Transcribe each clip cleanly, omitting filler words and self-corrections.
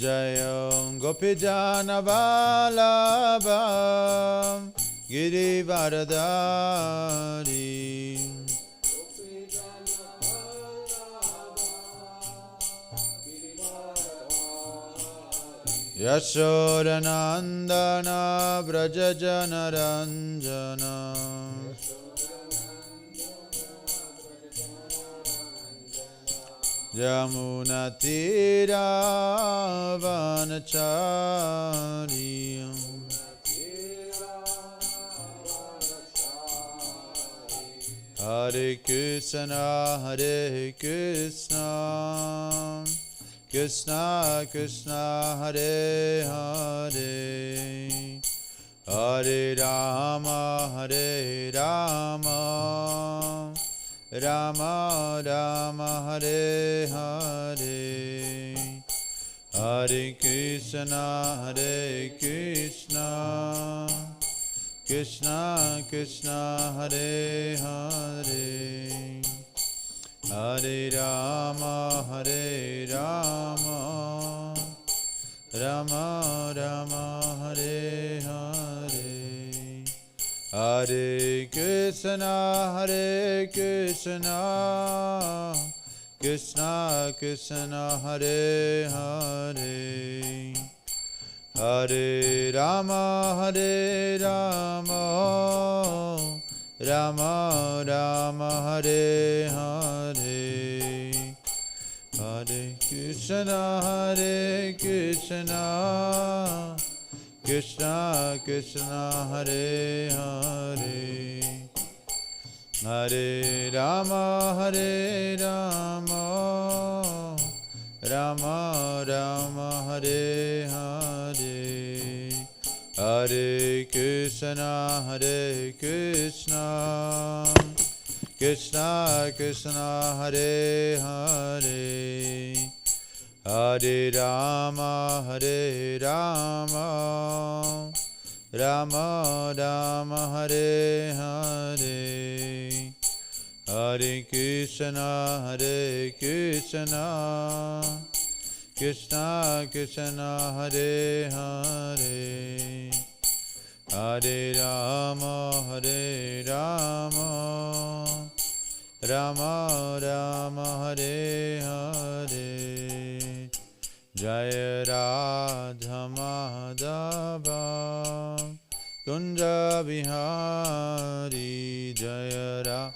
Jayam Gopijana Vallabha Girivaradari Yashodanandana Brajajana Ranjana Yamunatira Vanacharya Hare Krishna Krishna Krishna Hare Hare Hare Rama Rama Rama Hare Hare Hare Krishna Krishna Krishna Hare Hare Hare Rama Rama Rama Hare Hare Hare Krishna Krishna Krishna Hare Hare Hare Rama Rama Rama Hare Hare Hare Krishna Krishna Krishna Hare Hare Hare Rama Rama Rama Hare Hare Hare Krishna Krishna Krishna Hare Hare Hare Rama Rama Rama Hare Hare Hare Krishna Krishna Krishna Hare Hare Hare Rama Rama Rama Hare Hare Jaya Radha Madhava Kunja Vihari Jaya Radha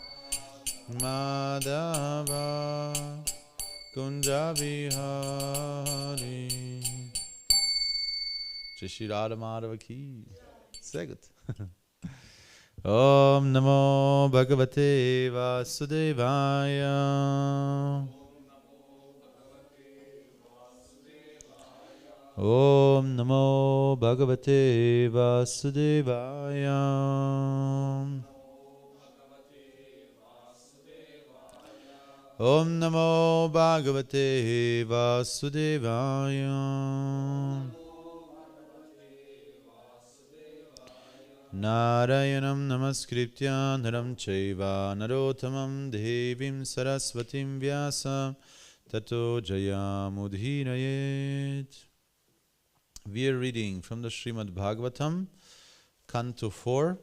Madhava Kunja Vihari. Shri Radha Madhava ki. Say good. Om Namo Bhagavate Vasudevaya. Om Namo Bhagavate Vasudevaya. Om Namo Bhagavate Vasudevaya. Narayanam Namaskritya Naram Chaiva Narottamam Devim Saraswatim Vyasa Tato Jayamudhinayet. We are reading from the Srimad Bhagavatam, Canto 4,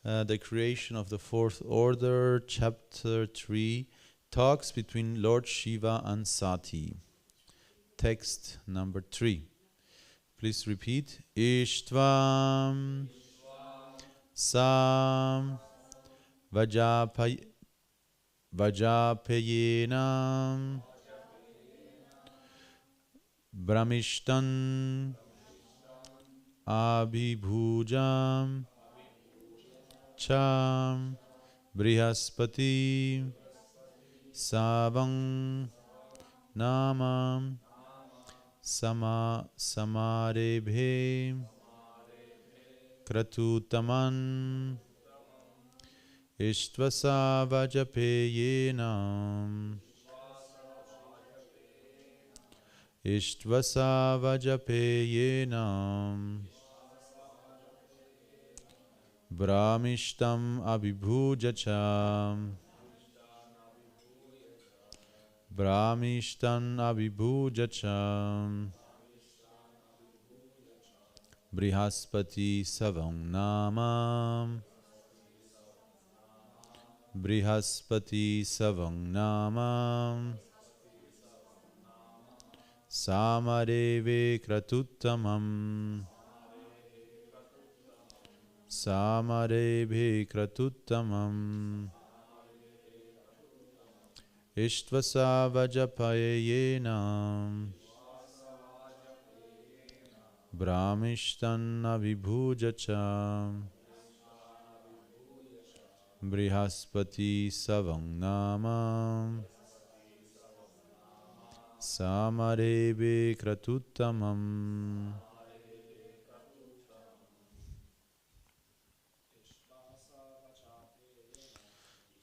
the creation of the fourth order, Chapter 3, talks between Lord Shiva and Sati. Text number 3. Please repeat. Ishtvam Sam Vajapayenam Brahmishtan Abhibhujam Cham Brihaspati Savang Namam Samarebhe Kratutaman Ishtvasa Vajapeyenam Ishtvasa Vajapeyenam Brahmishtam Abhibhujacham Brahmishtan Abhibhujacham Brihaspati Savam Namam. Brihaspati Savam Namam. Samareve Kratuttamam. Samareve Kratuttamam. Ishtvasa Vajapayena. Brahmishtan Vibhujacha. Brihaspati Savam Namam. Samareve Kratuttamam.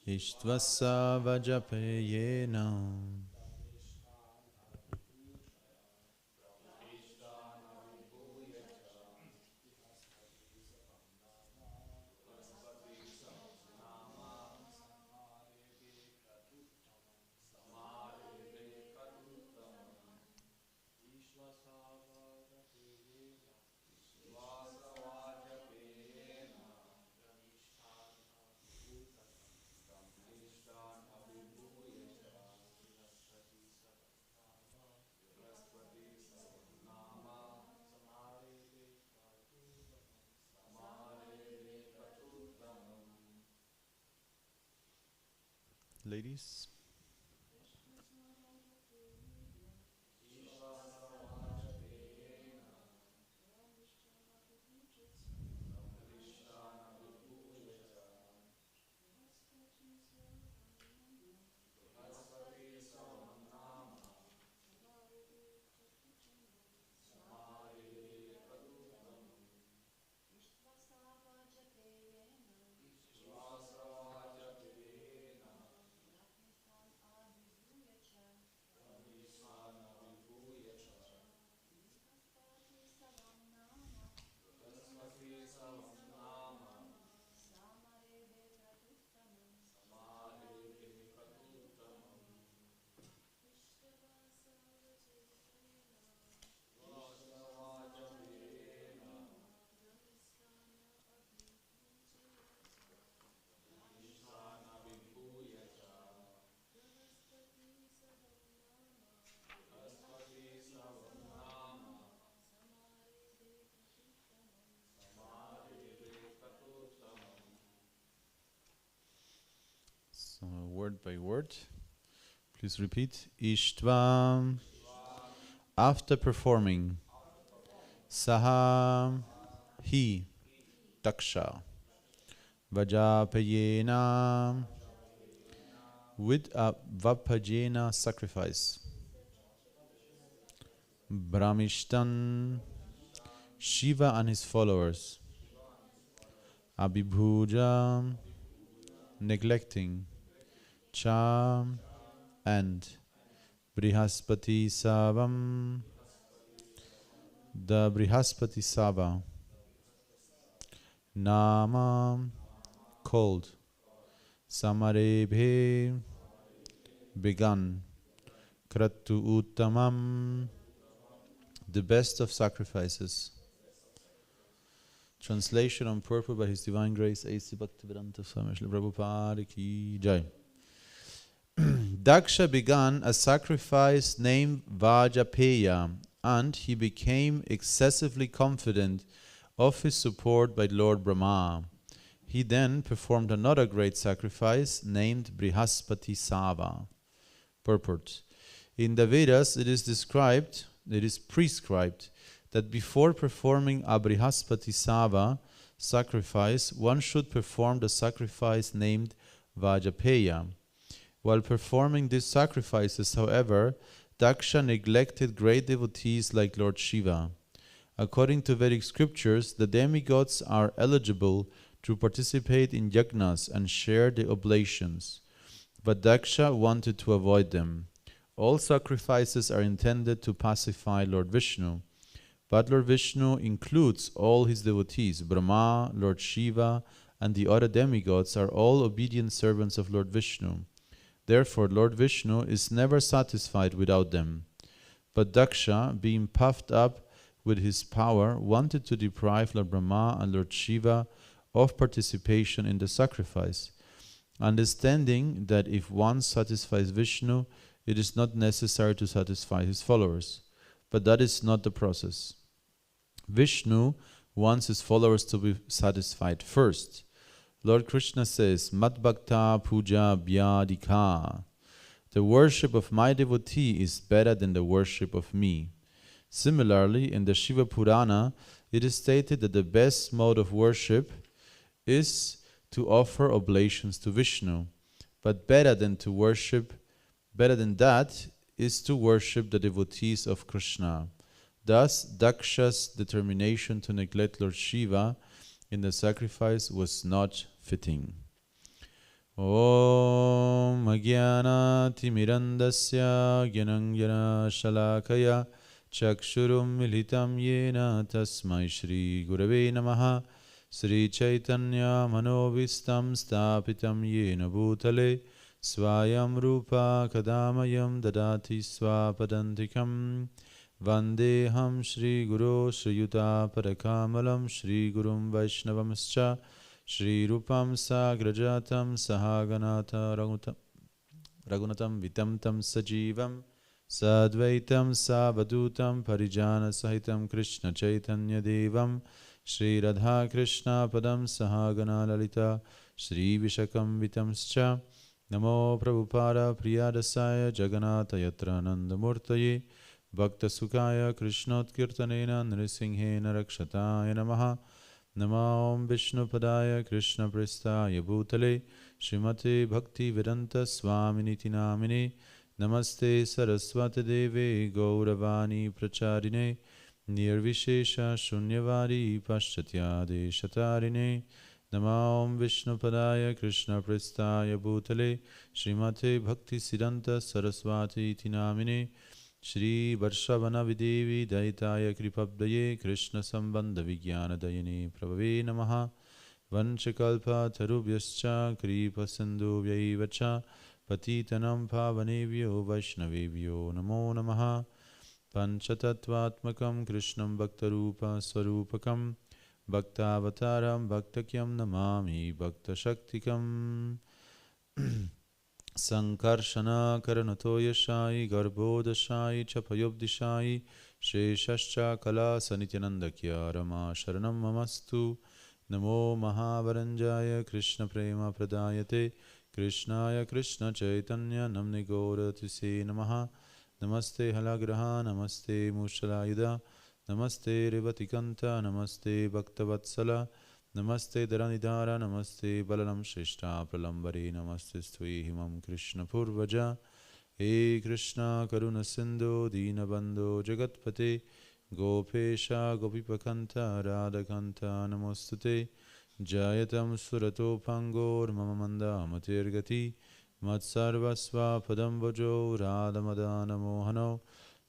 Ishtvasa Vajapayena. Ladies. So word by word, please repeat. Ishtva, after performing. Saha, he, Daksha. Vajapayena, with a Vapajena sacrifice. Brahmishtan, Shiva and his followers. Abhibhuja, neglecting. Cha, and Brihaspati Savam, the Brihaspati Sava. Nama, called. Samarebhe, begun. Kratu Uttamam, the best of sacrifices. Translation on purport by His Divine Grace A.C. Bhaktivedanta Swami Srila Prabhupada Ki Jai. Daksha began a sacrifice named Vajapeya, and he became excessively confident of his support by Lord Brahma. He then performed another great sacrifice named Brihaspati Sava. Purport. In the Vedas it is prescribed that before performing a Brihaspati Sava sacrifice, one should perform the sacrifice named Vajapeya. While performing these sacrifices, however, Daksha neglected great devotees like Lord Shiva. According to Vedic scriptures, the demigods are eligible to participate in yajnas and share the oblations, but Daksha wanted to avoid them. All sacrifices are intended to pacify Lord Vishnu, but Lord Vishnu includes all his devotees. Brahma, Lord Shiva, and the other demigods are all obedient servants of Lord Vishnu. Therefore, Lord Vishnu is never satisfied without them. But Daksha, being puffed up with his power, wanted to deprive Lord Brahma and Lord Shiva of participation in the sacrifice, understanding that if one satisfies Vishnu, it is not necessary to satisfy his followers. But that is not the process. Vishnu wants his followers to be satisfied first. Lord Krishna says, Mat Bhakta Puja Vyadika. The worship of my devotee is better than the worship of me. Similarly, in the Shiva Purana, it is stated that the best mode of worship is to offer oblations to Vishnu. But better than that is to worship the devotees of Krishna. Thus, Daksha's determination to neglect Lord Shiva in the sacrifice was not fitting. Om Ajnanati Mirandasya Gyanangyana Shalakaya Chakshurum Militam Yena Tasmai Shri Gurave Namaha Sri Chaitanya Manovistam Stapitam Yena Bhutale Swayam Rupa Kadamayam Dadati Swapadantikam Vandeham Shri Guru Shriyuta Parakamalam Shri Gurum Vaishnavamscha Shri Rupam Sagrajatam Sahaganata Ragunatam Vitamtam Sajivam Sadvaitam Savadutam Parijana Sahitam Krishna Chaitanya Devam Shri Radha Krishna Padam Sahagana Lalita Shri Vishakam Vitamscha Namo Prabhupada Priyadasaya Jagannatha Yatra Nandamurtaye Bhakta Sukaya Krishnot-kirtanena Nrisinghena Rakshataya Namaha Namo Vishnu Padaya Krishna Pristaya Bhutale Srimate Bhakti Vedanta Swaminiti Namine Namaste Saraswati Deve Gauravani Pracharine Nirvishesha Shunyavadi Paschatyade Shatarine Namo Vishnu Padaya Krishna Pristaya Bhutale Srimate Bhakti Siddhanta Saraswati Iti Namine Shri Varshavana Videvi Daitaya Kripabdaye Krishna Sambandha Vijnana Dayane Prabhave Namaha Vanchakalpa Tarubhyascha Kripa Sindhu Vyaivacha Patitanam Pavanevyo Vaishnavevyo Namo Namaha Panchatattvatmakam Krishnam Bhaktarupa Swarupakam Bhaktavataram Bhaktakyam Namami Bhakta Shaktikam Sankarshana Karanato Yashai Garbhodashai Chapayobdishai Sheshascha Kala Sanityanandakya Rama Sharanam Mamastu Namo Mahavaranjaya Krishna Prema Pradayate Krishnaya Krishna Chaitanya Namni Gauratise Namaha Namaste Halagraha Namaste Mushalayuda Namaste Revatikanta Namaste Bhaktavatsala Namaste Dharanidhara Namaste Balaram Shrishta Pralambari Namaste Stvi Himam Krishna Purvaja He Krishna Karuna Sindhu Dinabandhu Jagatpate Gopesha Gopipakanta Radhakanta Namostute Jayatam Surato Pangor Mamamanda Matirgati Matsarvasva Padam Vajo Radhamadana Mohano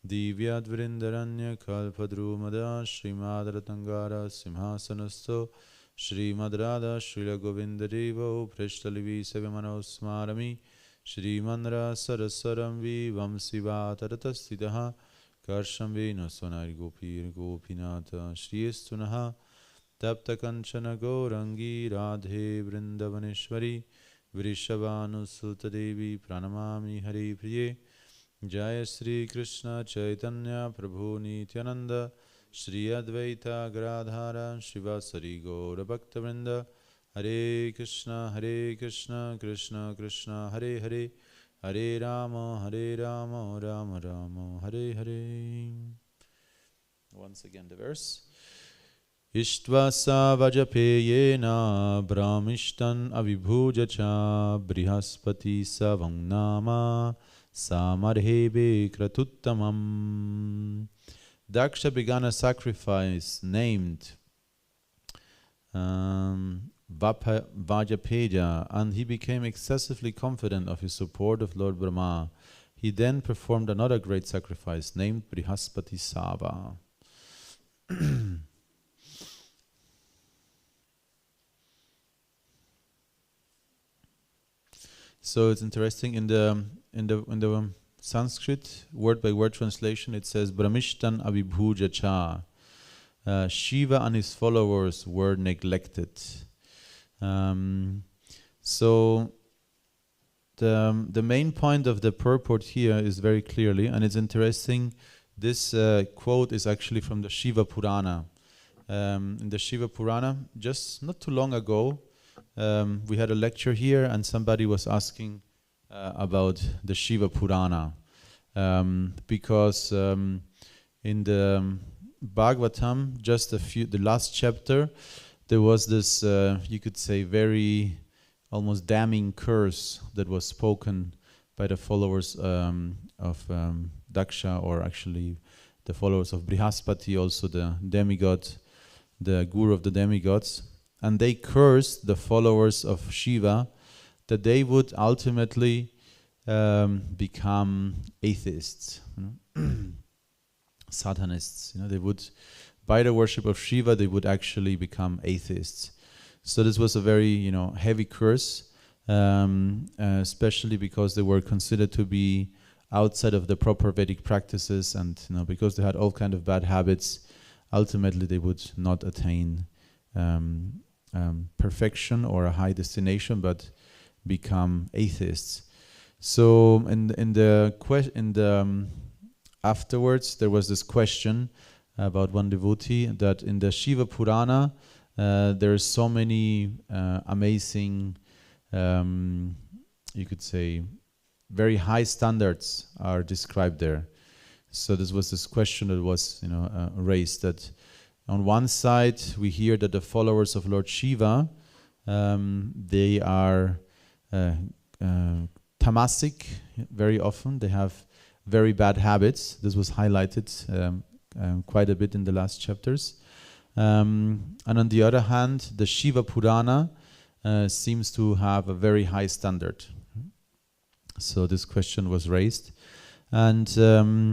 Divyad Vrindaranya Kalpadrumada Srimad Ratangara Simhasanasto Srimad Radha Srila Govinda Deva Prishtalivi Savamano Smarami Srimandra Sarasaram Vivam Siva Taratastitaha Karsham Vena Sonari Gopir Gopinata Shri Estunaha Tapta Kanchana Gaurangi Radhe Vrindavaneshwari Vrishabhanu Sutta Devi Pranamami Hari Priye Jaya Sri Krishna Chaitanya Prabhu Nityananda Shri Advaita Gadadhara Shivasari Gaura Bhaktavrinda Hare Krishna Krishna Krishna Hare Hare Hare Rama Rama Rama Hare Hare. Once again the verse. Ishtvasa vajapeyena brahmishtan avibhujacha brihaspati savam nama samarhebe kratuttamam. Daksha began a sacrifice named Vajapeya, and he became excessively confident of his support of Lord Brahma. He then performed another great sacrifice named Brihaspati Sava. So it's interesting in the Sanskrit word by word translation. It says Brahmishtan Avibhuja Cha. Shiva and his followers were neglected. So the main point of the purport here is very clearly, and it's interesting, this quote is actually from the Shiva Purana. In the Shiva Purana, just not too long ago, we had a lecture here and somebody was asking about the Shiva Purana. Because in the Bhagavatam, just the last chapter, there was this, you could say, very almost damning curse that was spoken by the followers of Daksha, or actually the followers of Brihaspati, also the demigod, the guru of the demigods. And they cursed the followers of Shiva that they would ultimately become atheists, Satanists. They would, by the worship of Shiva, they would actually become atheists. So this was a very, heavy curse, especially because they were considered to be outside of the proper Vedic practices, and because they had all kind of bad habits, ultimately they would not attain perfection or a high destination, but become atheists. So afterwards there was this question about one devotee that in the Shiva Purana there are so many amazing, you could say, very high standards are described there. So this was this question that was raised, that on one side we hear that the followers of Lord Shiva, they are tamasic very often. They have very bad habits. This was highlighted quite a bit in the last chapters. And on the other hand, the Shiva Purana seems to have a very high standard. So this question was raised. And so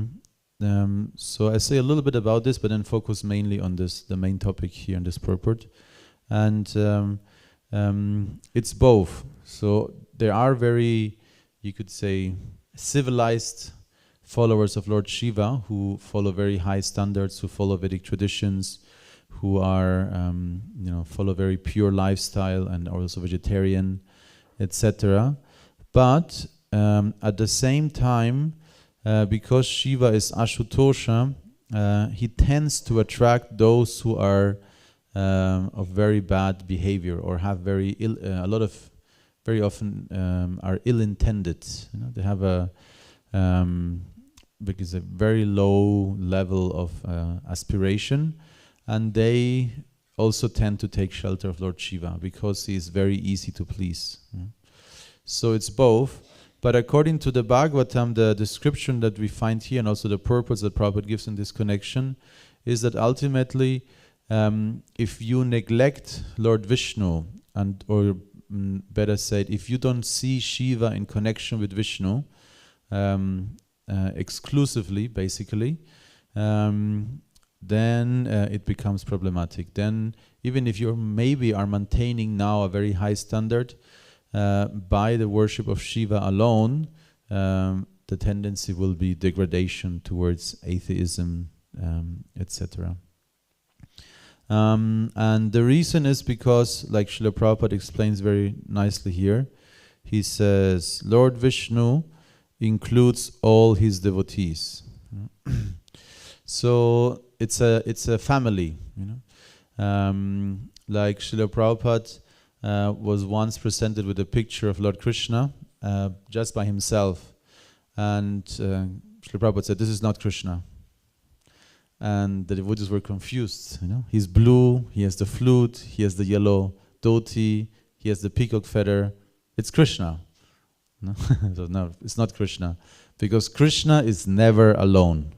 I say a little bit about this, but then focus mainly on the main topic here in this purport. And it's both. So there are very, you could say, civilized followers of Lord Shiva who follow very high standards, who follow Vedic traditions, who are, follow very pure lifestyle and are also vegetarian, etc. But at the same time, because Shiva is Ashutosha, he tends to attract those who are of very bad behavior, or have very very often are ill-intended. They have a very low level of aspiration, and they also tend to take shelter of Lord Shiva because he is very easy to please. So it's both. But according to the Bhagavatam, the description that we find here, and also the purpose that Prabhupada gives in this connection, is that ultimately, if you neglect Lord Vishnu, or better said, if you don't see Shiva in connection with Vishnu, exclusively, basically, then it becomes problematic. Then, even if you maybe are maintaining now a very high standard, by the worship of Shiva alone, the tendency will be degradation towards atheism, etc. And the reason is because, like Srila Prabhupada explains very nicely here, he says, Lord Vishnu includes all his devotees. So it's a family, like Srila Prabhupada was once presented with a picture of Lord Krishna just by himself, and Srila Prabhupada said, this is not Krishna. And the devotees were confused. He's blue, he has the flute, he has the yellow dhoti, he has the peacock feather. It's Krishna. No? So no, it's not Krishna, because Krishna is never alone.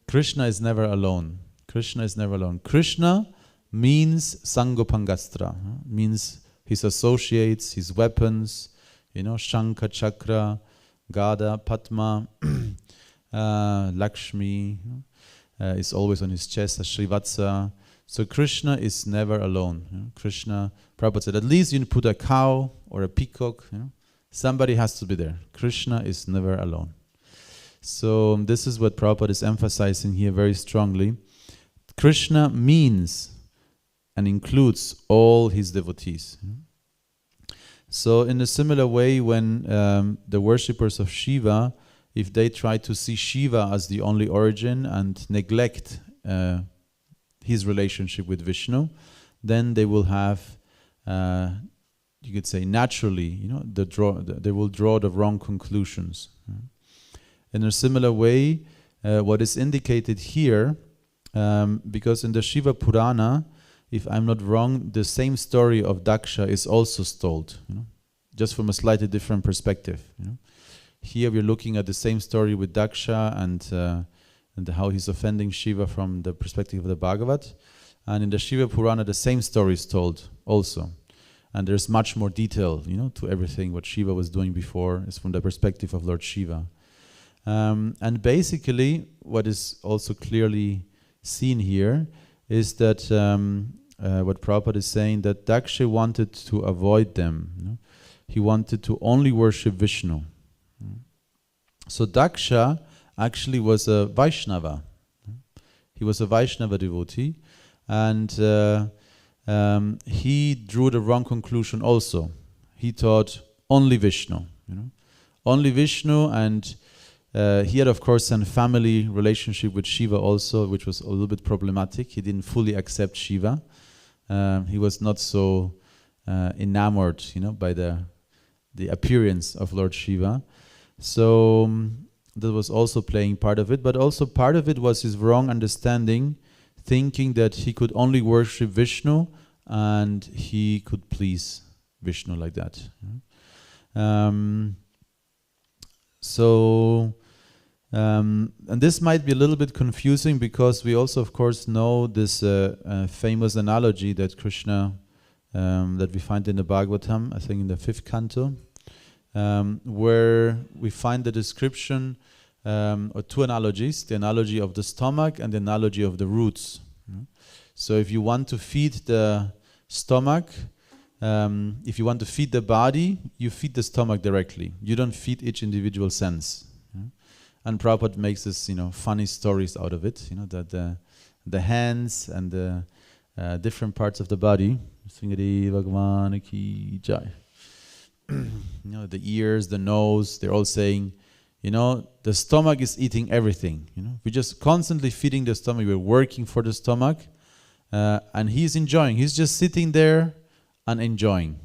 Krishna is never alone. Krishna is never alone. Krishna means Sangopangastra, means his associates, his weapons, Shankha, Chakra, Gada, Padma, Lakshmi is always on his chest, as Srivatsa. So Krishna is never alone. Krishna, Prabhupada said, at least you put a cow or a peacock, somebody has to be there. Krishna is never alone. So this is what Prabhupada is emphasizing here very strongly. Krishna means and includes all his devotees. So in a similar way, when the worshippers of Shiva, if they try to see Shiva as the only origin and neglect his relationship with Vishnu, then they will have, you could say naturally, they will draw the wrong conclusions. In a similar way, what is indicated here, because in the Shiva Purana, if I'm not wrong, the same story of Daksha is also told, just from a slightly different perspective. Here we're looking at the same story with Daksha and how he's offending Shiva from the perspective of the Bhagavat. And in the Shiva Purana, the same story is told also. And there's much more detail, to everything what Shiva was doing before is from the perspective of Lord Shiva. And basically, what is also clearly seen here is that what Prabhupada is saying, that Daksha wanted to avoid them. He wanted to only worship Vishnu. So Daksha actually was a Vaishnava. He was a Vaishnava devotee, and he drew the wrong conclusion also. He thought only Vishnu, only Vishnu, and he had, of course, a family relationship with Shiva also, which was a little bit problematic. He didn't fully accept Shiva. He was not so enamored, by the appearance of Lord Shiva. So that was also playing part of it. But also part of it was his wrong understanding, thinking that he could only worship Vishnu and he could please Vishnu like that. And this might be a little bit confusing because we also, of course, know this famous analogy that Krishna, that we find in the Bhagavatam, I think in the 5th canto, where we find the description, or two analogies, the analogy of the stomach and the analogy of the roots. So if you want to feed the stomach, if you want to feed the body, you feed the stomach directly. You don't feed each individual sense. And Prabhupada makes this, funny stories out of it, that the hands and the different parts of the body, the ears, the nose, they're all saying, the stomach is eating everything. We're just constantly feeding the stomach. We're working for the stomach, and he's enjoying. He's just sitting there and enjoying.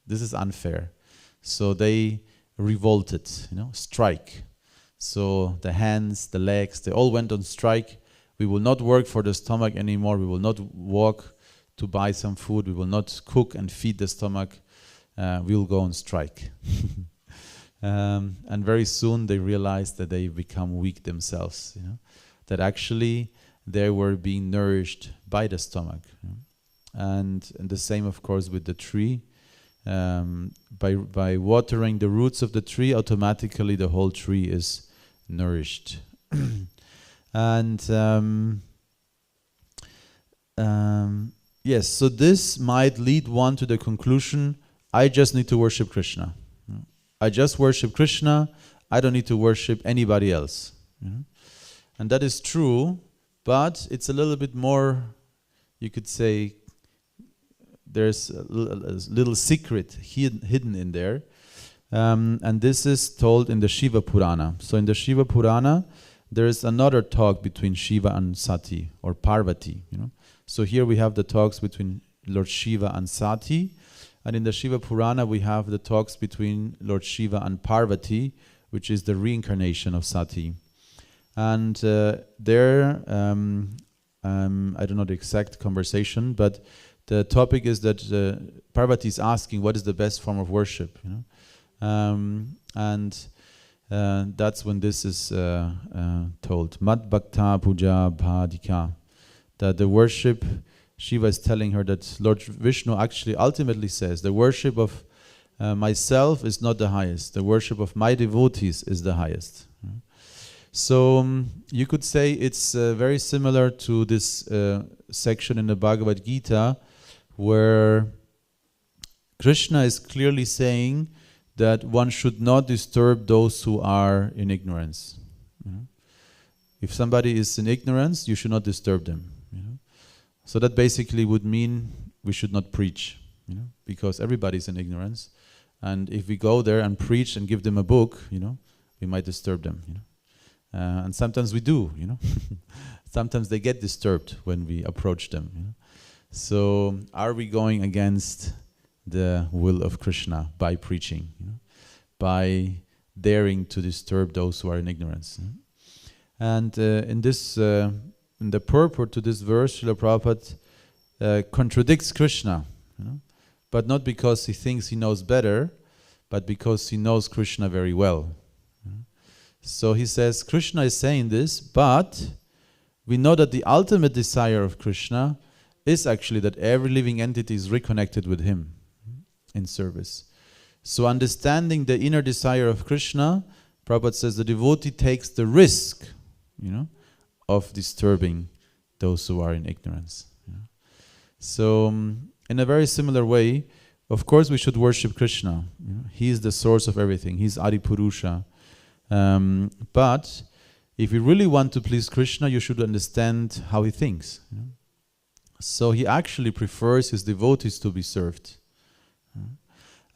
This is unfair. So they revolted, strike. So the hands, the legs, they all went on strike. We will not work for the stomach anymore. We will not walk to buy some food. We will not cook and feed the stomach. We will go on strike. And very soon they realized that they become weak themselves. That actually they were being nourished by the stomach. And the same, of course, with the tree. By watering the roots of the tree, automatically the whole tree is nourished. And yes, so this might lead one to the conclusion, I just need to worship Krishna. I just worship Krishna, I don't need to worship anybody else. And that is true, but it's a little bit more, you could say, there's a little secret hidden in there. And this is told in the Shiva Purana. So in the Shiva Purana, there is another talk between Shiva and Sati, or Parvati. So here we have the talks between Lord Shiva and Sati. And in the Shiva Purana, we have the talks between Lord Shiva and Parvati, which is the reincarnation of Sati. And there, I don't know the exact conversation, but the topic is that Parvati is asking what is the best form of worship, and that's when this is told. Mad Bhakta Puja Bhadika. That the worship, Shiva is telling her that Lord Vishnu actually ultimately says the worship of myself is not the highest. The worship of my devotees is the highest. So you could say it's very similar to this section in the Bhagavad Gita, where Krishna is clearly saying that one should not disturb those who are in ignorance. If somebody is in ignorance, you should not disturb them. So that basically would mean we should not preach, because everybody's in ignorance. And if we go there and preach and give them a book, we might disturb them, and sometimes we do, Sometimes they get disturbed when we approach them, So are we going against the will of Krishna by preaching, by daring to disturb those who are in ignorance? And in the purport to this verse, Srila Prabhupada contradicts Krishna, but not because he thinks he knows better, but because he knows Krishna very well. So he says, Krishna is saying this, but we know that the ultimate desire of Krishna is actually that every living entity is reconnected with him in service. So understanding the inner desire of Krishna, Prabhupada says the devotee takes the risk, of disturbing those who are in ignorance. So in a very similar way, of course we should worship Krishna. He is the source of everything. He's Adi Purusha. But if you really want to please Krishna, you should understand how he thinks. So he actually prefers his devotees to be served.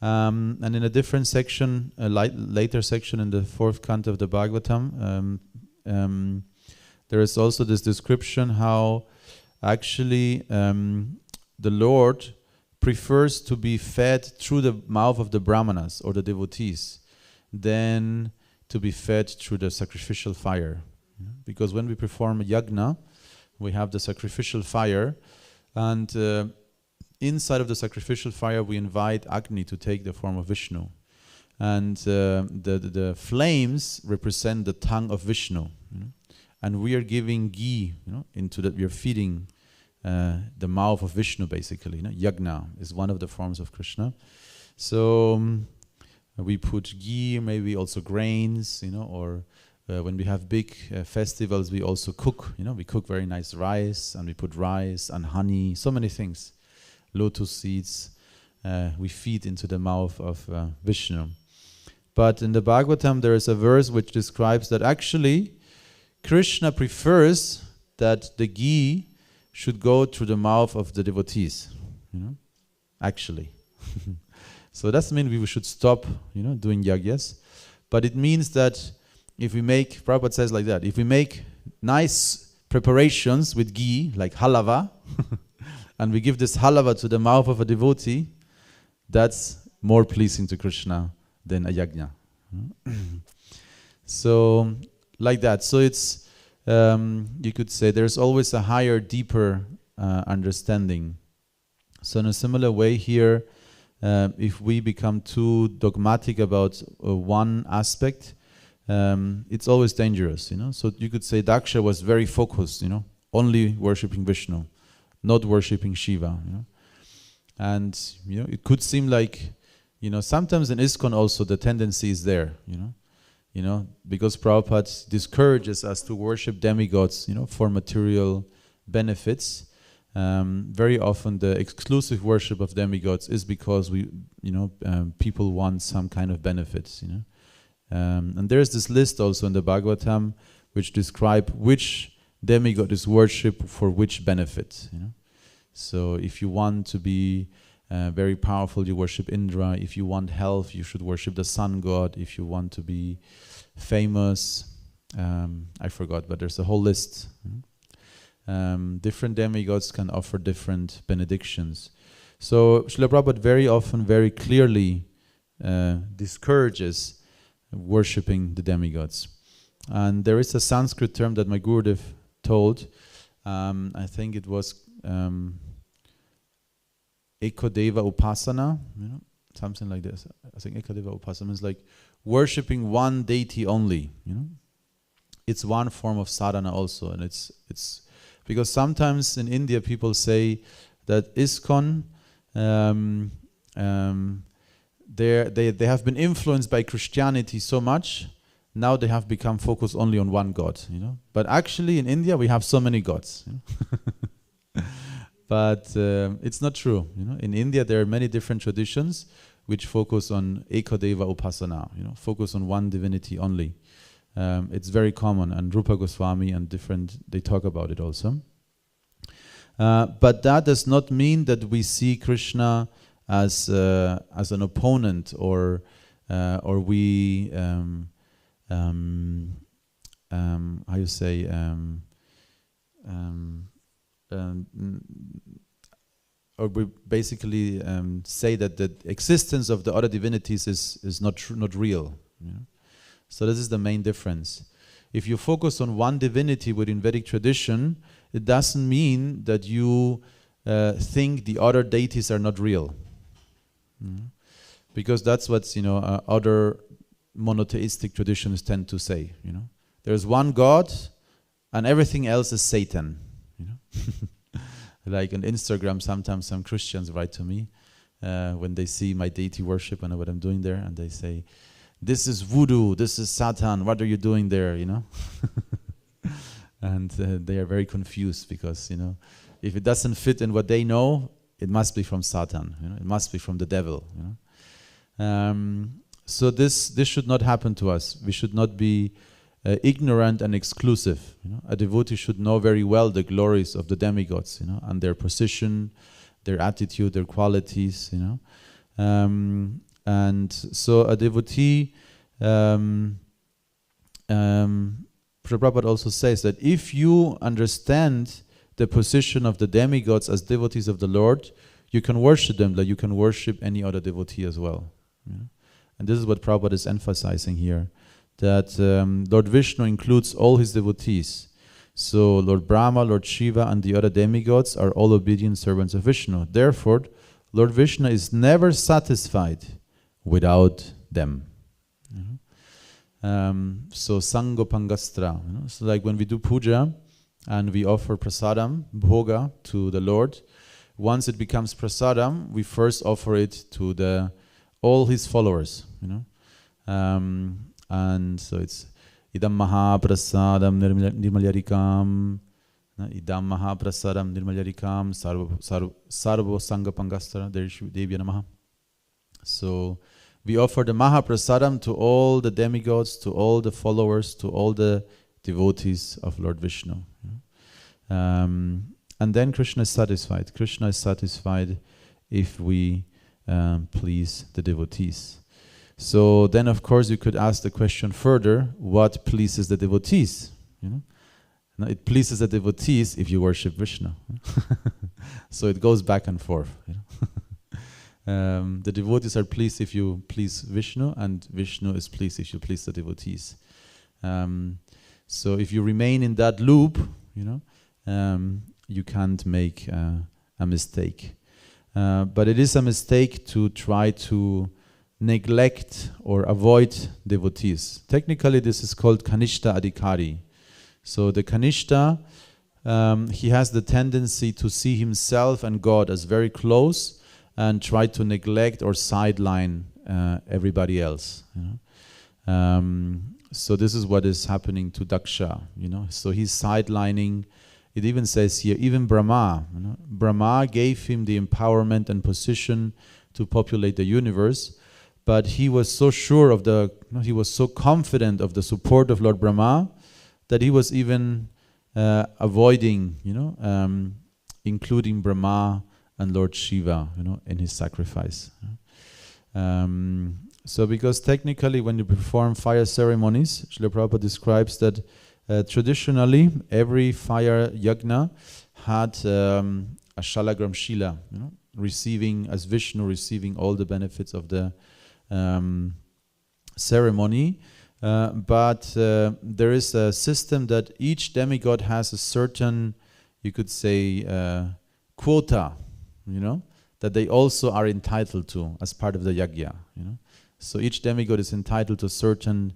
And in a different section, a later section in the 4th canto of the Bhagavatam, there is also this description how actually the Lord prefers to be fed through the mouth of the brahmanas or the devotees than to be fed through the sacrificial fire. Because when we perform a yajna, we have the sacrificial fire, and inside of the sacrificial fire we invite Agni to take the form of Vishnu. And the flames represent the tongue of Vishnu. And we are giving ghee, into that. We are feeding the mouth of Vishnu, basically. Yajna is one of the forms of Krishna. So we put ghee, maybe also grains, or when we have big festivals, we also cook. We cook very nice rice, and we put rice and honey, so many things. Lotus seeds, we feed into the mouth of Vishnu. But in the Bhagavatam, there is a verse which describes that actually Krishna prefers that the ghee should go through the mouth of the devotees, actually. So it doesn't mean we should stop, doing yagyas, but it means that if we make, Prabhupada says like that, if we make nice preparations with ghee, like halava, and we give this halava to the mouth of a devotee, that's more pleasing to Krishna than a yajna. So, like that. So it's, you could say, there's always a higher, deeper understanding. So in a similar way here, if we become too dogmatic about one aspect, it's always dangerous, So you could say Daksha was very focused, only worshipping Vishnu, not worshipping Shiva, And, it could seem like, sometimes in ISKCON also the tendency is there, because Prabhupada discourages us to worship demigods, for material benefits. Very often the exclusive worship of demigods is because people want some kind of benefits, And there's this list also in the Bhagavatam which describe which demigod is worshipped for which benefit, So if you want to be very powerful, you worship Indra. If you want health, you should worship the sun god. If you want to be famous, I forgot, but there's a whole list. Different demigods can offer different benedictions. So Srila Prabhupada very often, very clearly discourages worshipping the demigods. And there is a Sanskrit term that my Gurudev told. I think it was Deva Upasana, something like this. I think Deva Upasana is like worshipping one deity only. It's one form of sadhana also, and it's because sometimes in India people say that ISKCON they have been influenced by Christianity so much. Now they have become focused only on one God, But actually in India we have so many gods. But it's not true. In India there are many different traditions which focus on Ekadeva Upasana, focus on one divinity only. It's very common, and Rupa Goswami and different, they talk about it also. But that does not mean that we see Krishna as an opponent, or we how you say or we basically say that the existence of the other divinities is not real. You know? So this is the main difference. If you focus on one divinity within Vedic tradition, it doesn't mean that you think the other deities are not real. Because that's what other monotheistic traditions tend to say. There's one God, and everything else is Satan. Like on Instagram, sometimes some Christians write to me when they see my deity worship and what I'm doing there, and they say, "This is voodoo. This is Satan. What are you doing there?" And they are very confused because if it doesn't fit in what they know, it must be from Satan. It must be from the devil. So this should not happen to us. We should not be ignorant and exclusive. A devotee should know very well the glories of the demigods, and their position, their attitude, their qualities. And so a devotee, Prabhupada also says that if you understand the position of the demigods as devotees of the Lord, you can worship them like you can worship any other devotee as well. And this is what Prabhupada is emphasizing here, that Lord Vishnu includes all his devotees. So Lord Brahma, Lord Shiva, and the other demigods are all obedient servants of Vishnu. Therefore, Lord Vishnu is never satisfied without them. So Sangopangastra. So like when we do puja and we offer prasadam, bhoga, to the Lord, once it becomes prasadam, we first offer it to all his followers. And so it's idam maha prasadam nirmalyarikam, idam maha prasadam nirmalyarikam sarvo sangapangastra devya namaha. So we offer the maha prasadam to all the demigods, to all the followers, to all the devotees of Lord Vishnu. And then Krishna is satisfied. Krishna is satisfied if we please the devotees. So then, of course, you could ask the question further: what pleases the devotees? Now, it pleases the devotees if you worship Vishnu. So it goes back and forth. The devotees are pleased if you please Vishnu, and Vishnu is pleased if you please the devotees. So if you remain in that loop, you can't make a mistake. But it is a mistake to try to neglect or avoid devotees. Technically, this is called Kanishta Adhikari. So the Kanishta, he has the tendency to see himself and God as very close and try to neglect or sideline everybody else. So this is what is happening to Daksha. So he's sidelining. It even says here, even Brahma. Brahma gave him the empowerment and position to populate the universe, but he was so sure of he was so confident of the support of Lord Brahma that he was even avoiding, including Brahma and Lord Shiva, in his sacrifice. So because technically when you perform fire ceremonies, Srila Prabhupada describes that traditionally every fire yajna had a shalagram shila, receiving, as Vishnu receiving all the benefits of the ceremony. But there is a system that each demigod has a certain, you could say, quota, that they also are entitled to as part of the yajna. So each demigod is entitled to a certain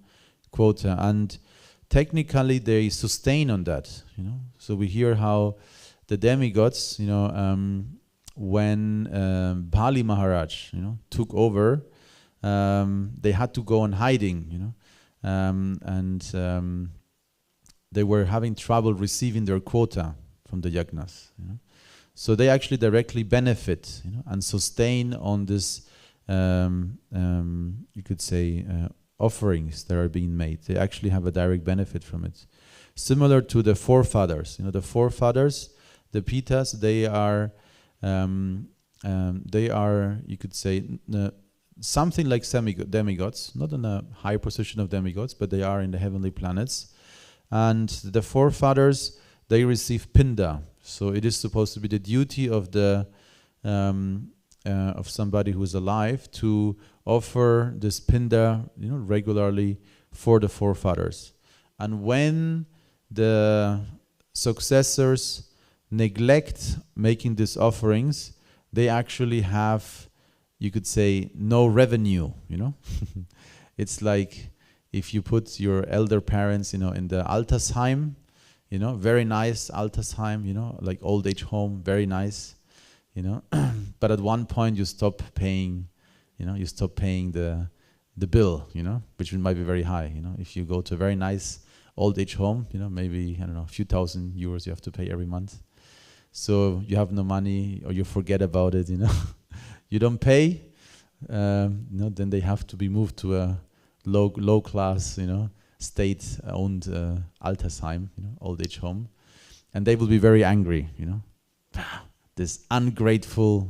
quota, and technically they sustain on that. So we hear how the demigods, when Bali Maharaj, took over, they had to go on hiding, and they were having trouble receiving their quota from the yajnas. So they actually directly benefit, and sustain on this, you could say, offerings that are being made. They actually have a direct benefit from it. Similar to the forefathers. The forefathers, The Pitas, they are, you could say, something like demigods, not in a high position of demigods, but they are in the heavenly planets. And the forefathers, they receive pinda. So it is supposed to be the duty of the of somebody who is alive to offer this pinda, regularly for the forefathers. And when the successors neglect making these offerings, they actually have, you could say, no revenue, It's like if you put your elder parents, in the Altersheim, very nice Altersheim, like old age home, very nice, But at one point you stop paying, the bill, which might be very high, If you go to a very nice old age home, maybe, I don't know, a few thousand euros you have to pay every month. So you have no money, or you forget about it, You don't pay, then they have to be moved to a low class, state-owned Altersheim, old age home, and they will be very angry, This ungrateful,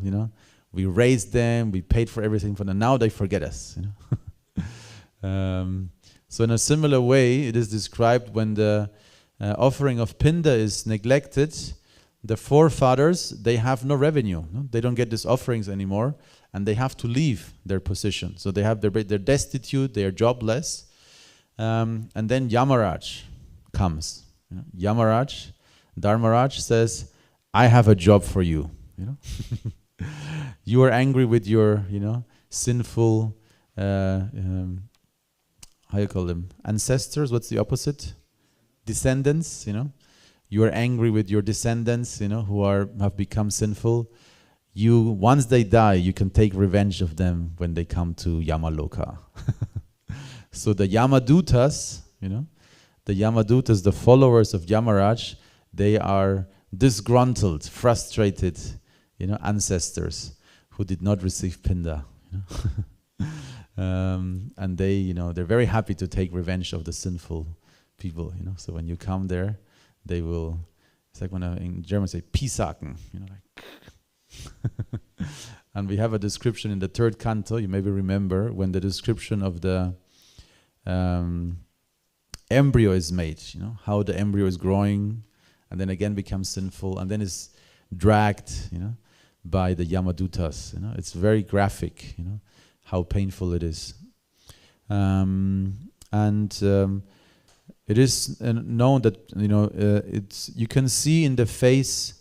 we raised them, we paid for everything for them. Now they forget us, So in a similar way, it is described when the offering of pinda is neglected. The forefathers, they have no revenue. They don't get these offerings anymore, and they have to leave their position. So they're destitute, they are jobless. And then Yamaraj comes. Yamaraj, Dharmaraj says, I have a job for you. You are angry with your, sinful, how you call them? Ancestors, what's the opposite? Descendants, You are angry with your descendants, who have become sinful. Once they die, you can take revenge of them when they come to Yamaloka. So the Yamadutas, the followers of Yamaraj, they are disgruntled, frustrated, ancestors who did not receive pinda. And they're very happy to take revenge of the sinful people. So when you come there, they will. It's like when in German say "Pisaken," And we have a description in the third canto. You maybe remember when the description of the embryo is made. How the embryo is growing, and then again becomes sinful, and then is dragged, by the Yamadutas. It's very graphic. How painful it is, it is known that it's you can see in the face,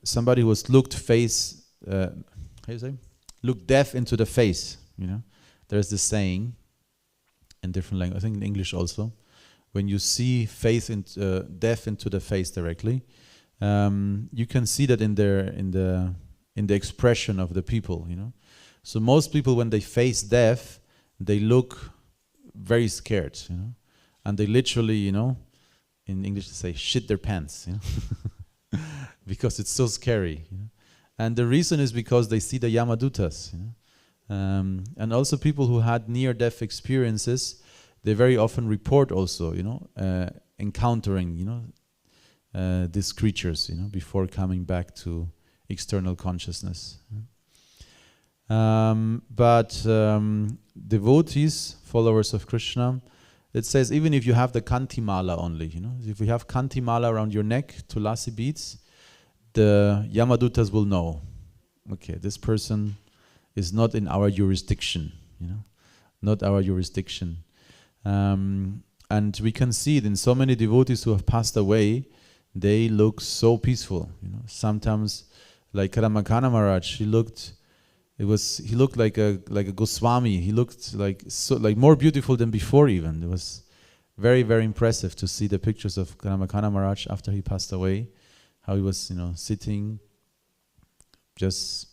somebody who has looked death into the face. There's this saying in different language. I think in English also, when you see death into the face directly, you can see that in the expression of the people. So most people, when they face death, they look very scared, and they literally, in English they say, shit their pants, because it's so scary. And the reason is because they see the Yamadutas, and also people who had near-death experiences, they very often report also, encountering, these creatures, before coming back to external consciousness. But devotees, followers of Krishna, it says even if you have the kanti mala only, if you have kanti mala around your neck, tulasi beads, the Yamadutas will know, okay, this person is not in our jurisdiction, not our jurisdiction. And we can see it in so many devotees who have passed away. They look so peaceful, Sometimes, like Karamakana Maharaj, he looked like a Goswami. He looked like more beautiful than before even. It was very, very impressive to see the pictures of Karamakana Maharaj after he passed away. How he was, sitting, just,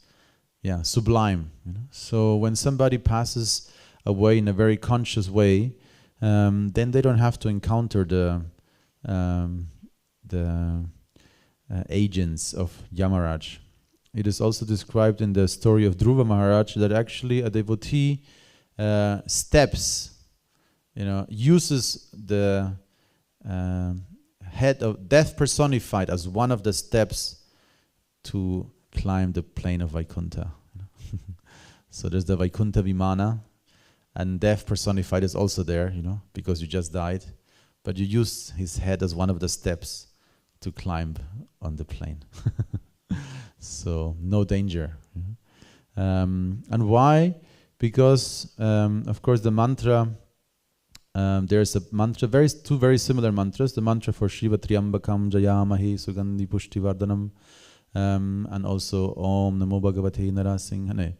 sublime. So when somebody passes away in a very conscious way, then they don't have to encounter the agents of Yamaraj. It is also described in the story of Dhruva Maharaj that actually a devotee uses the head of death personified as one of the steps to climb the plane of Vaikuntha. So there's the Vaikuntha Vimana, and death personified is also there, because you just died. But you use his head as one of the steps to climb on the plane. So no danger. And why? Because, of course, the mantra, there's a mantra, two very similar mantras. The mantra for Shiva Triambakam Jayamahi Sugandhi Pushti Vardhanam, and also Om Namo Bhagavate Narasimhane,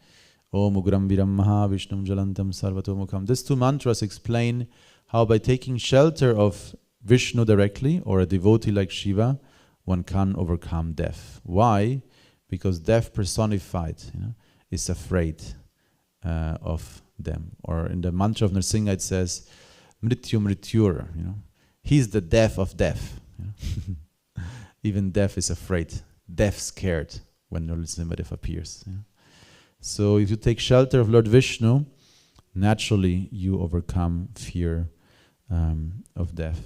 Om Ugram Viram Mahavishnum Jalantam Sarvatomukham. These two mantras explain how by taking shelter of Vishnu directly, or a devotee like Shiva, one can overcome death. Why? Because death personified is afraid of them. Or in the mantra of Nrsimha it says, Mrityu Mrityur, he's the death of death. Even death is afraid. Death scared when Nrsimhadev appears. So if you take shelter of Lord Vishnu, naturally you overcome fear of death.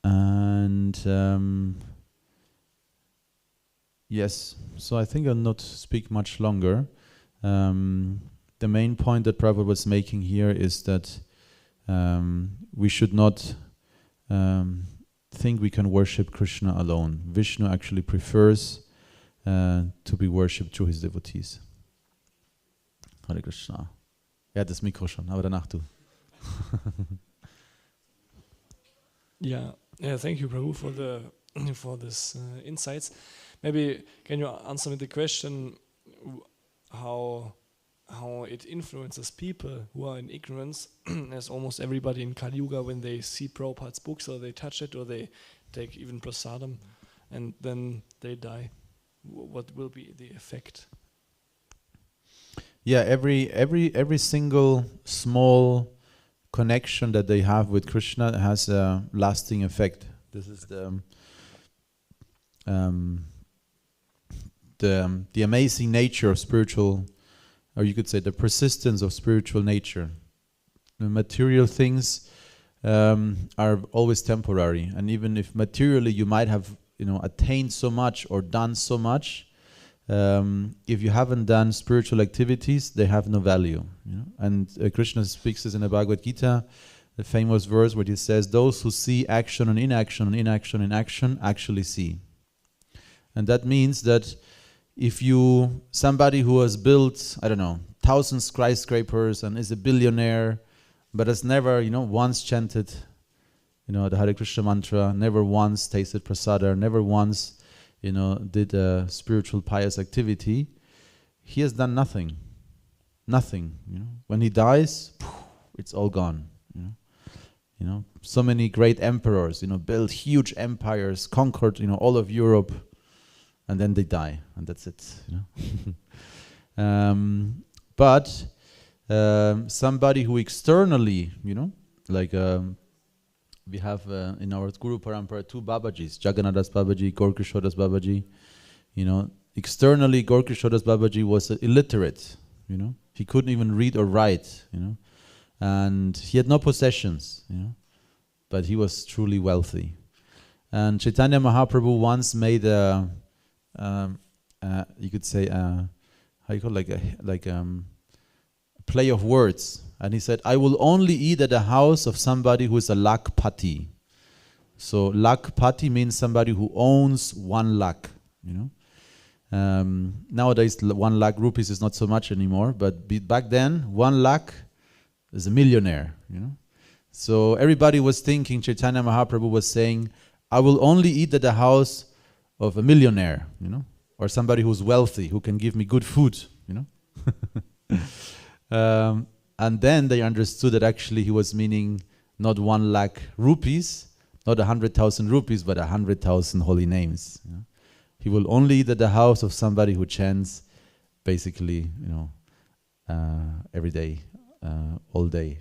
And yes, so I think I'll not speak much longer. The main point that Prabhu was making here is that we should not think we can worship Krishna alone. Vishnu actually prefers to be worshipped through his devotees. Hare Krishna. Er hat das Mikro schon, aber danach du. Yeah, thank you, Prabhu, for this insights. Maybe can you answer me the question how it influences people who are in ignorance, as almost everybody in Kali Yuga, when they see Prabhupada's books, or they touch it, or they take even prasadam, and then they die. What will be the effect? Yeah, every single small connection that they have with Krishna has a lasting effect. This is the amazing nature of spiritual, or you could say the persistence of spiritual nature. The material things are always temporary, and even if materially you might have attained so much or done so much, if you haven't done spiritual activities, they have no value. And Krishna speaks this in the Bhagavad Gita, the famous verse where he says, those who see action and inaction and inaction and action actually see. And that means that if somebody who has built, 1,000 skyscrapers and is a billionaire, but has never, once chanted, the Hare Krishna mantra, never once tasted prasada, never once did a spiritual pious activity, he has done nothing. Nothing. When he dies, it's all gone. So many great emperors, built huge empires, conquered, all of Europe, and then they die, and that's it. But somebody who externally, like we have in our Guru Parampara 2 Babajis, Jagannadas Babaji, Gaur-Kishoras Babaji. Externally, Gaur-Kishoras Babaji was illiterate. He couldn't even read or write. And he had no possessions. But he was truly wealthy. And Chaitanya Mahaprabhu once made you could say, how you call it, play of words. And he said, I will only eat at the house of somebody who is a lakpati. So lakpati means somebody who owns 1 lakh. Nowadays 1 lakh rupees is not so much anymore, but back then 1 lakh is a millionaire. So everybody was thinking, Chaitanya Mahaprabhu was saying, I will only eat at the house of a millionaire, or somebody who's wealthy, who can give me good food, and then they understood that actually he was meaning not 1 lakh rupees, not 100,000 rupees, but 100,000 holy names. He will only eat at the house of somebody who chants basically, every day, all day.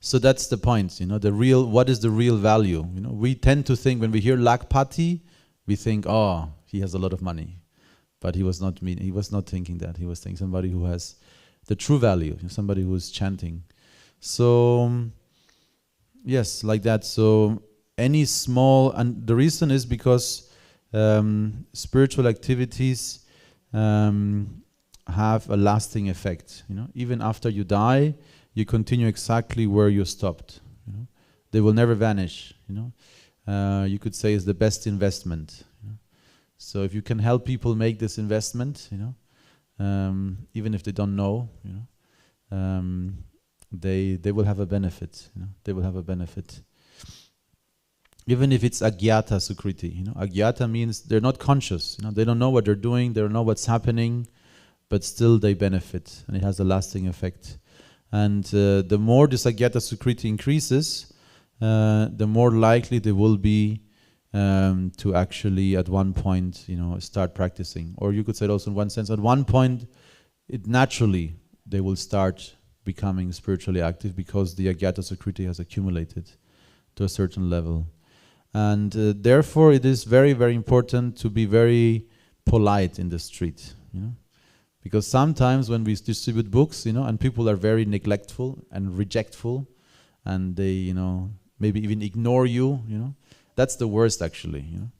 So that's the point, what is the real value? We tend to think when we hear lakpati, we think, oh, he has a lot of money. But he was not thinking that. He was thinking somebody who has the true value, somebody who is chanting. So Yes, like that. So any small, and the reason is because spiritual activities have a lasting effect. You know, even after you die, you continue exactly where you stopped. You know, they will never vanish. You know, you could say it's the best investment. You know? So if you can help people make this investment, you know, even if they don't know, you know, they will have a benefit. You know, they will have a benefit. Even if it's agyata sukriti, you know, agyata means they're not conscious. You know, they don't know what they're doing, they don't know what's happening, but still they benefit, and it has a lasting effect. And the more this agyata sukriti increases, the more likely they will be to actually at one point, you know, start practicing. Or you could say it also in one sense, at one point, it naturally they will start becoming spiritually active because the agyata sukriti has accumulated to a certain level. And therefore, it is very, very important to be very polite in the street, you know, because sometimes when we distribute books, you know, and people are very neglectful and rejectful, and they, you know, maybe even ignore you, you know, that's the worst actually, you know.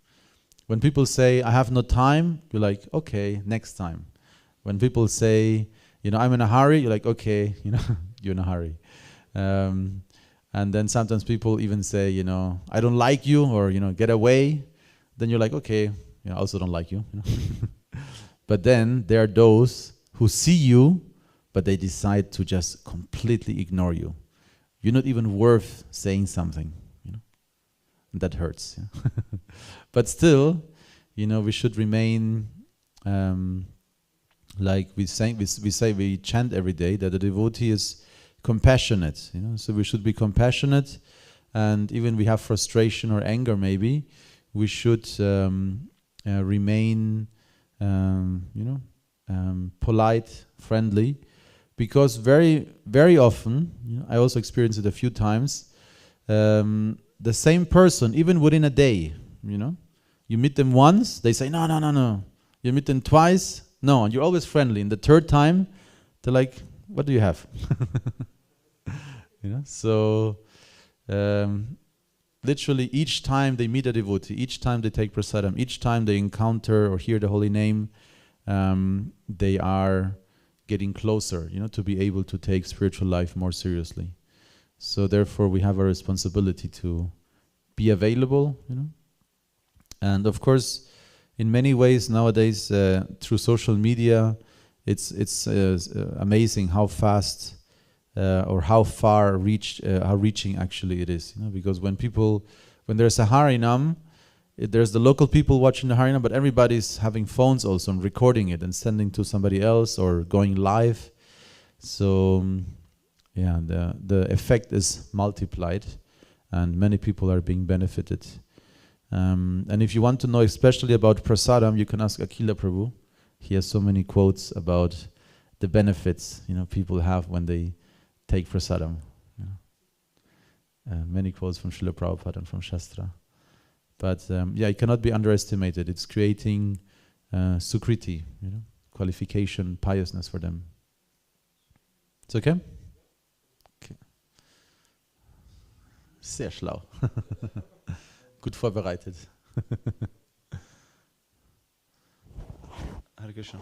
When people say, "I have no time," you're like, "Okay, next time." When people say, you know, "I'm in a hurry," you're like, "Okay, you know, you're in a hurry." And then sometimes people even say, you know, "I don't like you," or, you know, "Get away." Then you're like, "Okay, you know, I also don't like you." You know? But then there are those who see you, but they decide to just completely ignore you. You're not even worth saying something, you know, and that hurts. Yeah? But still, you know, we should remain like we chant every day that the devotee is compassionate, you know. So we should be compassionate, and even we have frustration or anger, maybe we should remain, you know, polite, friendly, because very, very often, you know, I also experienced it a few times. The same person, even within a day, you know, you meet them once, they say no, no, no, no. You meet them twice, no, and you're always friendly. And the third time, they're like, "What do you have?" You know, so literally each time they meet a devotee, each time they take prasadam, each time they encounter or hear the holy name, they are getting closer, you know, to be able to take spiritual life more seriously. So therefore, we have a responsibility to be available, you know. And of course, in many ways nowadays, through social media, it's amazing how fast or how far reaching actually it is, you know, because when there's a Harinam, there's the local people watching the Harinam, but everybody's having phones also and recording it and sending to somebody else or going live. So yeah, the effect is multiplied, and many people are being benefited. And if you want to know especially about prasadam, you can ask Akila Prabhu. He has so many quotes about the benefits, you know, people have when they take prasadam. You know. Many quotes from Srila Prabhupada and from Shastra. But yeah, it cannot be underestimated. It's creating sukriti, you know, qualification, piousness for them. It's okay? Okay. Sehr schlau. Gut vorbereitet. Hare Krishna.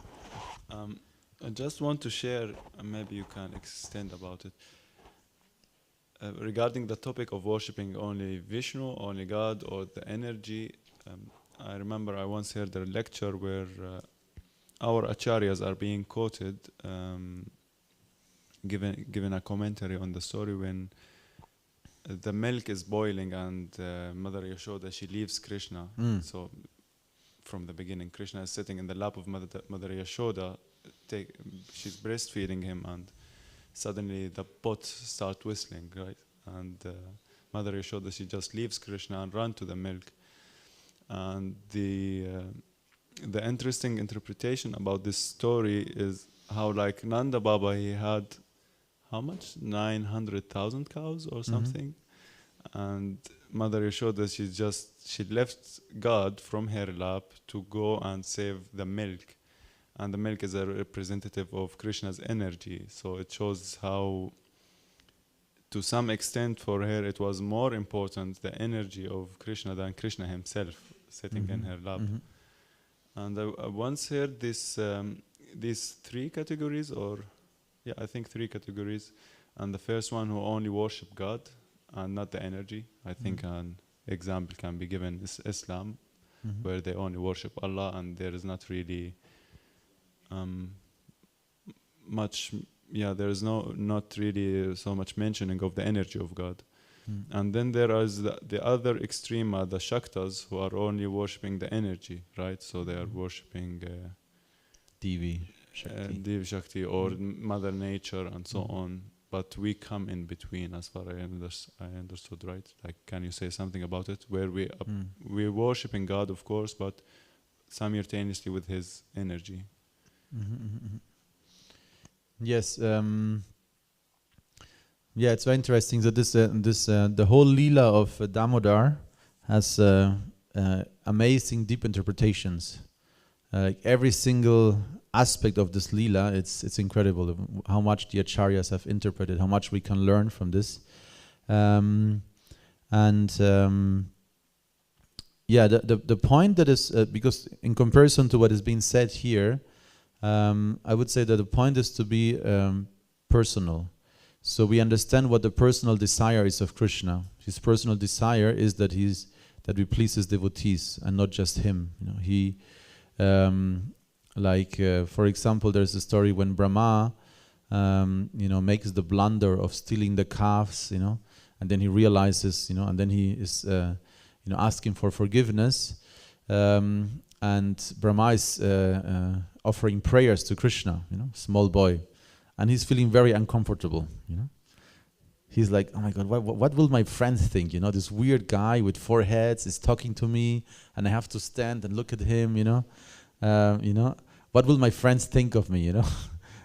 I just want to share, maybe you can extend about it, regarding the topic of worshipping only Vishnu, only God, or the energy. I remember I once heard a lecture where our acharyas are being quoted, given a commentary on the story when the milk is boiling and Mother Yashoda, she leaves Krishna. So from the beginning, Krishna is sitting in the lap of Mother Yashoda, she's breastfeeding him, and suddenly the pot starts whistling, right? And Mother Yashoda, she just leaves Krishna and runs to the milk. And the interesting interpretation about this story is how, like, Nanda Baba, he had how much? 900,000 cows or something. And Mother Yashoda, she left God from her lap to go and save the milk. And the milk is a representative of Krishna's energy. So it shows how to some extent for her it was more important the energy of Krishna than Krishna himself sitting in her lap. And I once heard these three categories, or I think three categories. And the first one who only worship God and not the energy. I think an example can be given is Islam, where they only worship Allah and there is not really much. There is not really so much mentioning of the energy of God. And then there is the other extreme, the Shaktas, who are only worshipping the energy, right? So they are worshipping Devi Shakti. Devi Shakti or Mother Nature and so on. But we come in between, as far as I understood, right? Like, can you say something about it? Where we're worshipping God, of course, but simultaneously with His energy. Yes. It's very interesting that the whole Leela of Damodar has amazing deep interpretations. Like every single aspect of this Leela, it's incredible how much the Acharyas have interpreted, how much we can learn from this. The point that is, because in comparison to what is being said here, I would say that the point is to be personal. So we understand what the personal desire is of Krishna. His personal desire is that we please his devotees and not just him. He, for example, there's a story when Brahma, makes the blunder of stealing the calves, and then he realizes, and then he is, asking for forgiveness, and Brahma is offering prayers to Krishna, small boy. And he's feeling very uncomfortable, He's like, oh my God, what will my friends think? This weird guy with 4 heads is talking to me, and I have to stand and look at him, What will my friends think of me,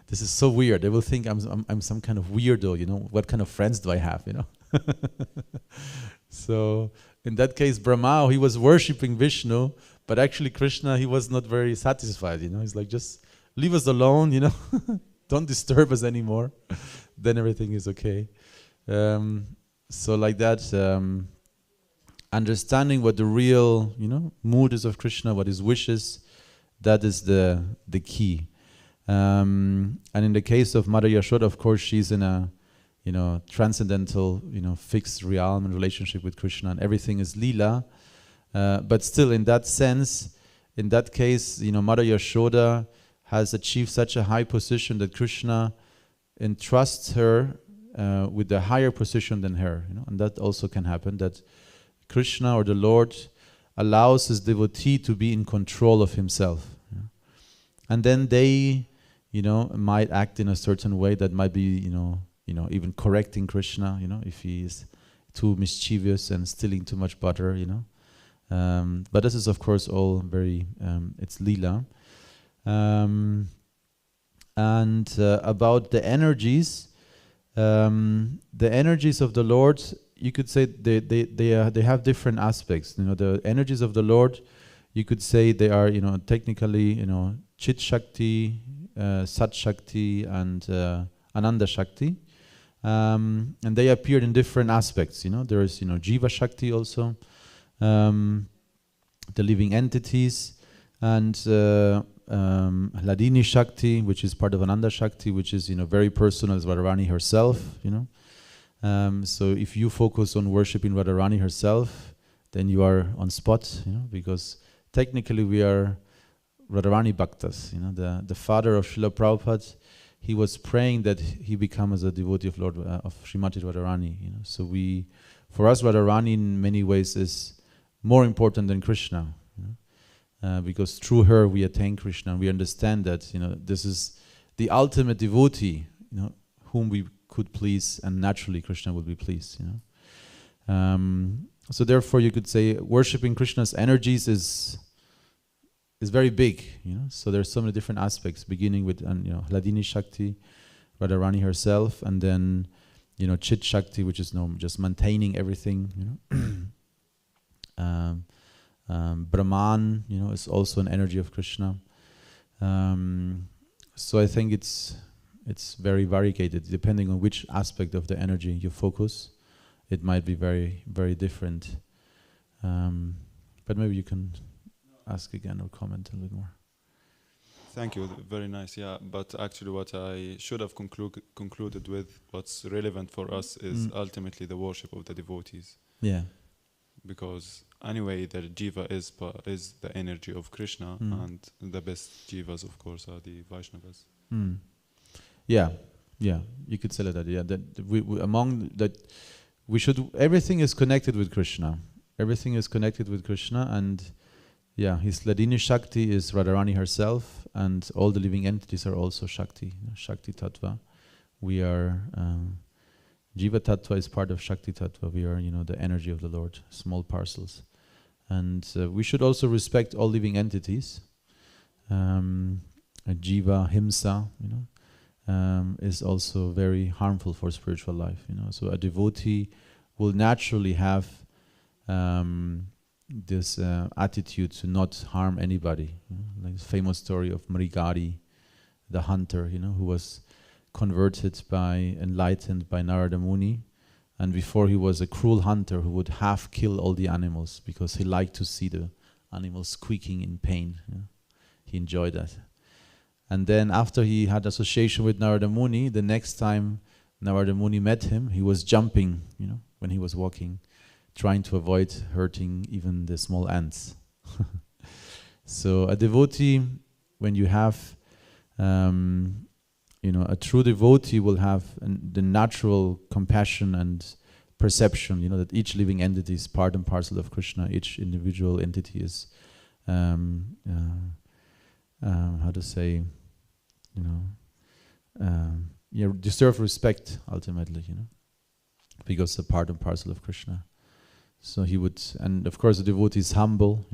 This is so weird. They will think I'm some kind of weirdo, What kind of friends do I have, So in that case, Brahma, he was worshipping Vishnu, but actually Krishna, he was not very satisfied, He's like, just leave us alone, Don't disturb us anymore. Then everything is okay. So like that, understanding what the real, mood is of Krishna, what his wishes, that is the key. And in the case of Mother Yashoda, of course, she's in a, transcendental, fixed realm and relationship with Krishna, and everything is Leela. But still, in that sense, in that case, Mother Yashoda has achieved such a high position that Krishna entrusts her with a higher position than her. And that also can happen, that Krishna or the Lord allows his devotee to be in control of himself. And then they, might act in a certain way that might be, even correcting Krishna, if he is too mischievous and stealing too much butter, But this is, of course, all very, it's Leela. About the energies of the Lord, you could say they have different aspects. The energies of the Lord, you could say they are, technically, Chit Shakti, Sat Shakti, and Ananda Shakti, and they appeared in different aspects. There is, Jiva Shakti also, the living entities, and Hladini Shakti, which is part of Ananda Shakti, which is, very personal, as Radharani herself, So if you focus on worshipping Radharani herself, then you are on spot, because technically we are Radharani Bhaktas, the father of Srila Prabhupada, he was praying that he become as a devotee of Lord of Srimati Radharani, So for us, Radharani in many ways is more important than Krishna, because through her we attain Krishna, and we understand that this is the ultimate devotee, whom we could please, and naturally Krishna will be pleased. So therefore, you could say worshipping Krishna's energies is very big. So there's so many different aspects, beginning with Hladini Shakti, Radharani herself, and then Chit Shakti, which is just maintaining everything. Brahman, is also an energy of Krishna. So I think it's it's very variegated. Depending on which aspect of the energy you focus, it might be very, very different. But maybe you can ask again or comment a little more. Thank you, very nice. Yeah, but actually what I should have concluded with, what's relevant for us is ultimately the worship of the devotees. Yeah. Because anyway, the jiva is the energy of Krishna, and the best jivas, of course, are the Vaishnavas. Yeah, you could say that. Yeah, that we should. Everything is connected with Krishna. Everything is connected with Krishna, and his Ladini Shakti is Radharani herself, and all the living entities are also Shakti, Shakti Tattva. We are Jiva Tattva is part of Shakti Tattva. We are, the energy of the Lord, small parcels, and we should also respect all living entities. Jiva Himsa, is also very harmful for spiritual life. So a devotee will naturally have this attitude to not harm anybody. Like the famous story of Mrigari, the hunter, who was enlightened by Narada Muni, and before he was a cruel hunter who would half kill all the animals because he liked to see the animals squeaking in pain. He enjoyed that. And then after he had association with Narada Muni, the next time Narada Muni met him, he was jumping, when he was walking, trying to avoid hurting even the small ants. So a devotee, when you have, a true devotee will have the natural compassion and perception, that each living entity is part and parcel of Krishna. Each individual entity is, deserve respect ultimately, because they're part and parcel of Krishna. So he would, and of course the devotee is humble,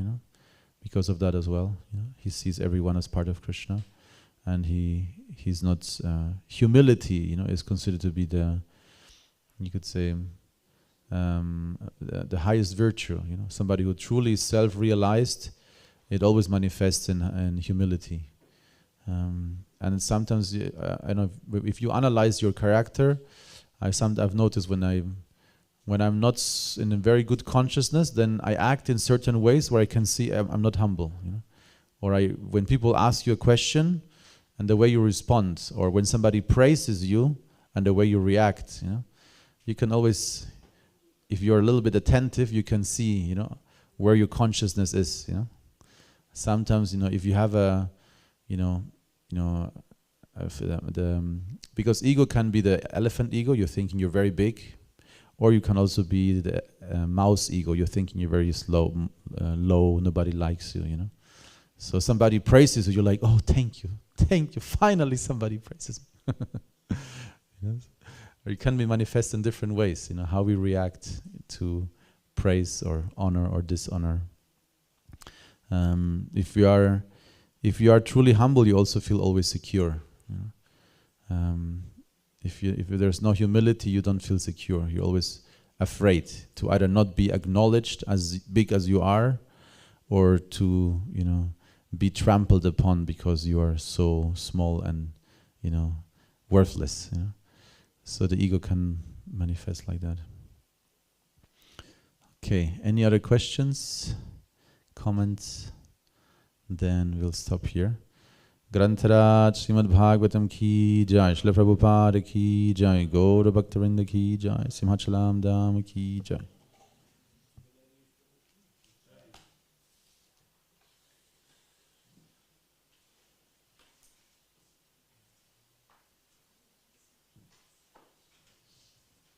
because of that as well. He sees everyone as part of Krishna, and he's not humility. Is considered to be the highest virtue. Somebody who truly is self-realized, it always manifests in humility. And sometimes, if you analyze your character, I've noticed when I'm not in a very good consciousness, then I act in certain ways where I can see I'm not humble, Or when people ask you a question and the way you respond, or when somebody praises you and the way you react, you can always, if you're a little bit attentive, you can see, where your consciousness is, Sometimes, if you have because ego can be the elephant ego, you're thinking you're very big, or you can also be the mouse ego, you're thinking you're very low, nobody likes you, So somebody praises you, you're like, oh, thank you, finally somebody praises me. Or it can be manifest in different ways, how we react to praise or honor or dishonor. If you are truly humble, you also feel always secure. If there's no humility, you don't feel secure. You're always afraid to either not be acknowledged as big as you are, or to be trampled upon because you are so small and worthless. So the ego can manifest like that. Okay, any other questions, comments? Then we'll stop here. Grantaraj Srimad Bhagavatam ki jai, Srila Prabhupada ki jai, Gaura Bhaktarinda ki jai, Simhachalam Dham ki jai.